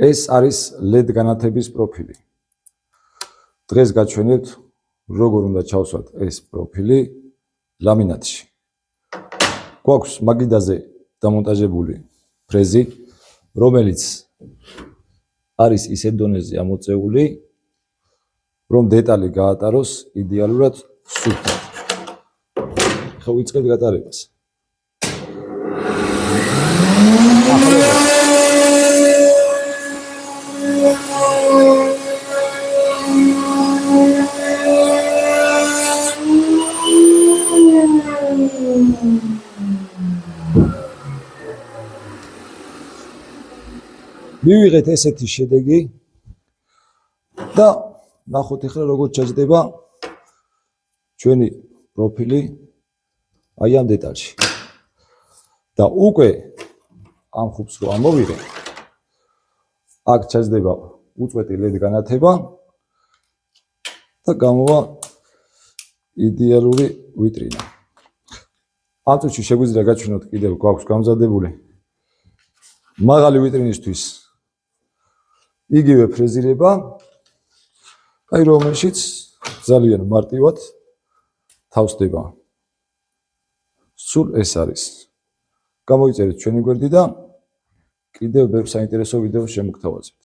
ეს არის LED განათების პროფილი. დღეს გაჩვენებთ როგორ უნდა ჩავსვათ ეს პროფილი ლამინატში. გვაქვს მაგიდაზე დამონტაჟებული ფრეზი, რომელიც არის ისეთ დონეზე ამოწეული, რომ დეტალი გაატაროს იდეალურად სუფთად. ხო ვიწყებთ გატარებას. მივიღეთ ესეთი შედეგი და ნახოთ ახლა როგორ ჩაჯდება ჩვენი პროფილი აი ამ დეტალში. და უკვე ამ ხუბს რო ამოვიღე, აქ ჩაჯდება უწყვეტი LED განათება და გამოვა იდეალური ვიტრინა. ამ წუთში შეგვიძლია გაჩვენოთ კიდევ გვაქვს გამზადებული მაღალი ვიტრინისთვის იგივე ფრეზირება, აი რომელშიც ძალიან მარტივად თავსდება. სულ ეს არის. გამოიწერეთ ჩვენი გვერდი და კიდევ ბევრ საინტერესო ვიდეოს შემოგთავაზებთ.